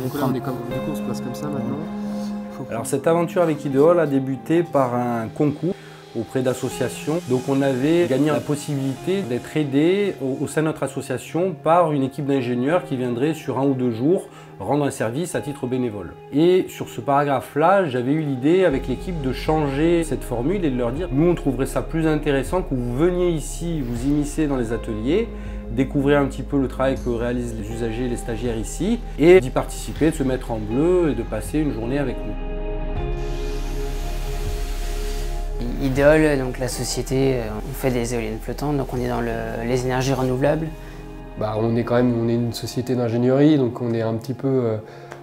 Donc là, du coup, on se place comme ça maintenant. Alors cette aventure avec Ideol a débuté par un concours auprès d'associations. Donc on avait gagné la possibilité d'être aidé au sein de notre association par une équipe d'ingénieurs qui viendrait sur 1 ou 2 jours rendre un service à titre bénévole. Et sur ce paragraphe-là, j'avais eu l'idée avec l'équipe de changer cette formule et de leur dire nous on trouverait ça plus intéressant que vous veniez ici, vous immiscer dans les ateliers, découvrir un petit peu le travail que réalisent les usagers et les stagiaires ici et d'y participer, de se mettre en bleu et de passer une journée avec nous. Ideol, donc la société, on fait des éoliennes flottantes, donc on est dans les énergies renouvelables. On est une société d'ingénierie, donc on est un petit peu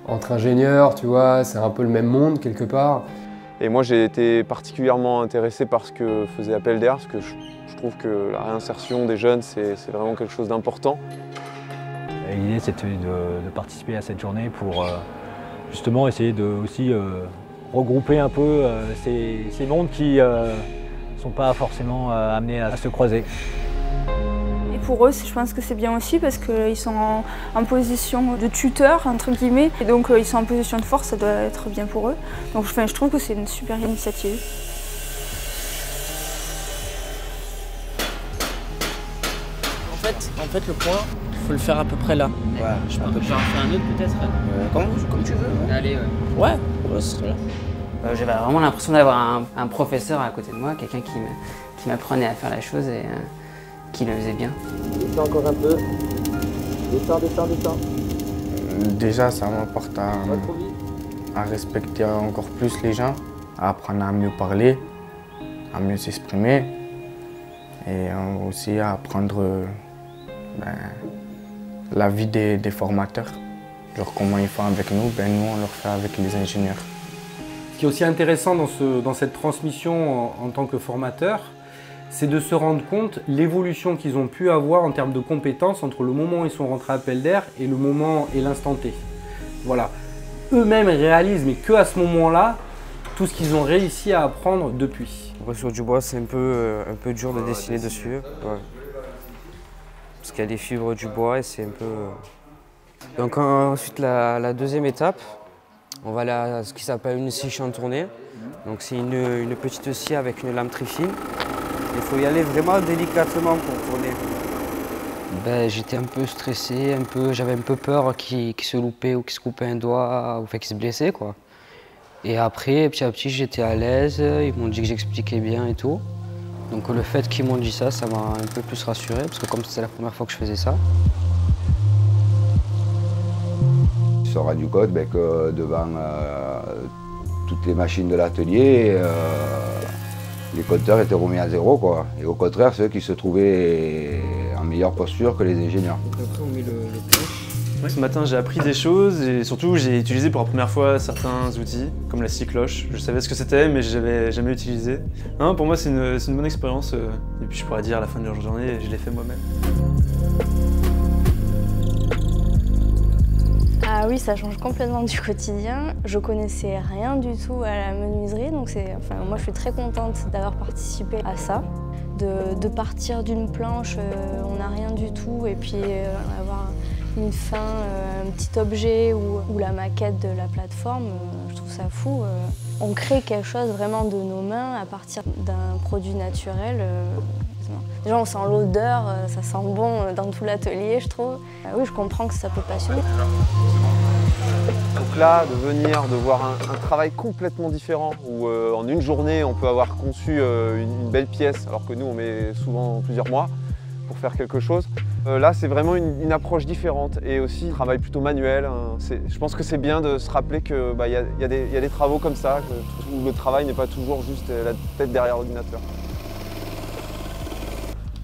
entre ingénieurs, tu vois, c'est un peu le même monde quelque part. Et moi j'ai été particulièrement intéressé par ce que faisait AppelDair, parce que je trouve que la réinsertion des jeunes c'est vraiment quelque chose d'important. L'idée c'était de participer à cette journée pour justement essayer de aussi regrouper un peu ces mondes qui ne sont pas forcément amenés à se croiser. Et pour eux, je pense que c'est bien aussi parce qu'ils sont en position de tuteur, entre guillemets, et donc ils sont en position de force, ça doit être bien pour eux. Donc je trouve que c'est une super initiative. En fait, le point, il faut le faire à peu près là. Ouais, je peux en faire un autre peut-être. Comme tu veux. Ouais. Allez, Ouais, c'est très bien. J'avais vraiment l'impression d'avoir un professeur à côté de moi, quelqu'un qui m'apprenait à faire la chose et qui le faisait bien. Descends encore un peu. Descends. Déjà, ça m'apporte à respecter encore plus les gens, à apprendre à mieux parler, à mieux s'exprimer et aussi à apprendre la vie des formateurs. Genre comment ils font avec nous, nous on leur fait avec les ingénieurs. Ce qui est aussi intéressant dans cette transmission en tant que formateur, c'est de se rendre compte l'évolution qu'ils ont pu avoir en termes de compétences entre le moment où ils sont rentrés à AppelDair et le moment et l'instant T. Voilà. Eux-mêmes réalisent, mais qu'à ce moment-là, tout ce qu'ils ont réussi à apprendre depuis. Sur du bois, c'est un peu dur de dessiner dessus. Ouais. Parce qu'il y a des fibres du bois et c'est un peu... Donc ensuite, la deuxième étape, on va à ce qui s'appelle une scie chantournée. Donc c'est une petite scie avec une lame très fine. Il faut y aller vraiment délicatement pour tourner. J'étais un peu stressé, j'avais un peu peur qu'il se loupait ou qu'il se coupait un doigt, ou qu'il se blessait, quoi. Et après, petit à petit, j'étais à l'aise, ils m'ont dit que j'expliquais bien et tout. Donc le fait qu'ils m'ont dit ça m'a un peu plus rassuré, parce que comme c'était la première fois que je faisais ça. Tu sauras du code que devant toutes les machines de l'atelier, les compteurs étaient remis à zéro, quoi. Et au contraire, ceux qui se trouvaient en meilleure posture que les ingénieurs. Après, on met le planche. Ouais, ce matin, j'ai appris des choses et surtout, j'ai utilisé pour la première fois certains outils, comme la scie cloche. Je savais ce que c'était, mais je n'avais jamais utilisé. Non, pour moi, c'est une bonne expérience. Et puis, je pourrais dire à la fin de la journée, je l'ai fait moi-même. Ah oui, ça change complètement du quotidien. Je connaissais rien du tout à la menuiserie, donc moi je suis très contente d'avoir participé à ça. De partir d'une planche, on n'a rien du tout, et puis avoir une fin, un petit objet ou la maquette de la plateforme, je trouve ça fou. On crée quelque chose vraiment de nos mains à partir d'un produit naturel. Déjà on sent l'odeur, ça sent bon dans tout l'atelier, je trouve. Oui, je comprends que ça peut passionner. Donc là, de venir, de voir un travail complètement différent, où en une journée on peut avoir conçu une belle pièce, alors que nous on met souvent plusieurs mois pour faire quelque chose. Là c'est vraiment une approche différente et aussi un travail plutôt manuel. Je pense que c'est bien de se rappeler qu'il y a des travaux comme ça, où le travail n'est pas toujours juste la tête derrière l'ordinateur.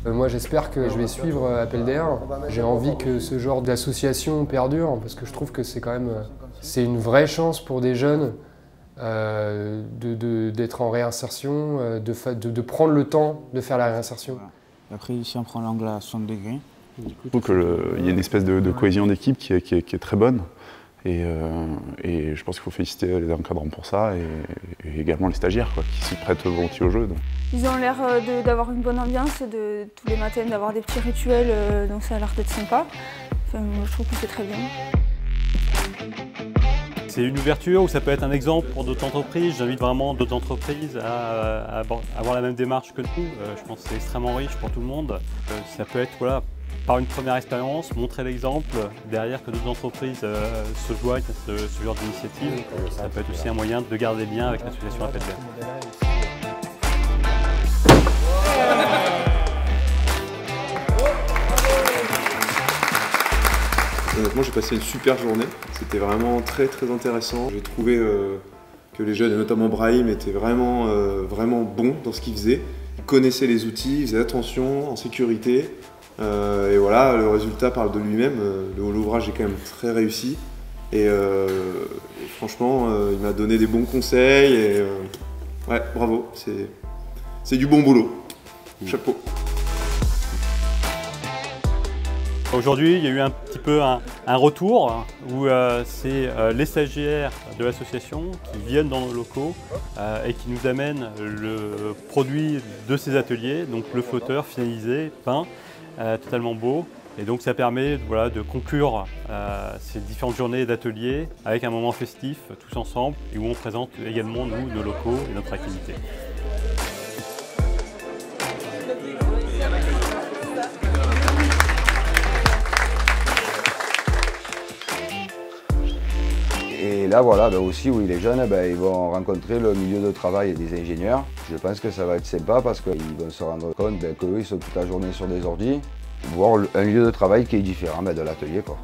Moi j'espère que je vais suivre AppelDair. J'ai envie que ce genre d'association perdure parce que je trouve que c'est quand même une vraie chance pour des jeunes d'être en réinsertion, de prendre le temps de faire la réinsertion. Après ici on prend l'angle à 60 degrés. Je trouve qu'il y a une espèce de cohésion d'équipe qui est très bonne. Et je pense qu'il faut féliciter les encadrants pour ça et également les stagiaires qui s'y prêtent volontiers au jeu. Donc. Ils ont l'air d'avoir une bonne ambiance, tous les matins d'avoir des petits rituels, donc ça a l'air d'être sympa. Enfin, moi, je trouve que c'est très bien. C'est une ouverture ou ça peut être un exemple pour d'autres entreprises. J'invite vraiment d'autres entreprises à avoir la même démarche que nous. Je pense que c'est extrêmement riche pour tout le monde. Ça peut être voilà, par une première expérience, montrer l'exemple, derrière que d'autres entreprises se joignent à ce genre d'initiative. Ça peut être aussi un moyen de garder des liens avec l'association AppelDair. Honnêtement, j'ai passé une super journée. C'était vraiment très intéressant. J'ai trouvé que les jeunes, et notamment Brahim, étaient vraiment bons dans ce qu'ils faisaient. Ils connaissaient les outils, ils faisaient attention, en sécurité. Et voilà, le résultat parle de lui-même. L'ouvrage est quand même très réussi. Et franchement, il m'a donné des bons conseils. Et ouais, bravo, c'est du bon boulot. Chapeau. Aujourd'hui, il y a eu un petit peu un retour où c'est les stagiaires de l'association qui viennent dans nos locaux et qui nous amènent le produit de ces ateliers, donc le flotteur finalisé, peint, totalement beau. Et donc ça permet voilà, de conclure ces différentes journées d'ateliers avec un moment festif tous ensemble et où on présente également nous, nos locaux et notre activité. Et là, voilà, aussi, oui, les jeunes, ils vont rencontrer le milieu de travail des ingénieurs. Je pense que ça va être sympa parce qu'ils vont se rendre compte qu'eux, ils sont toute la journée sur des ordi, voir un lieu de travail qui est différent de l'atelier, quoi.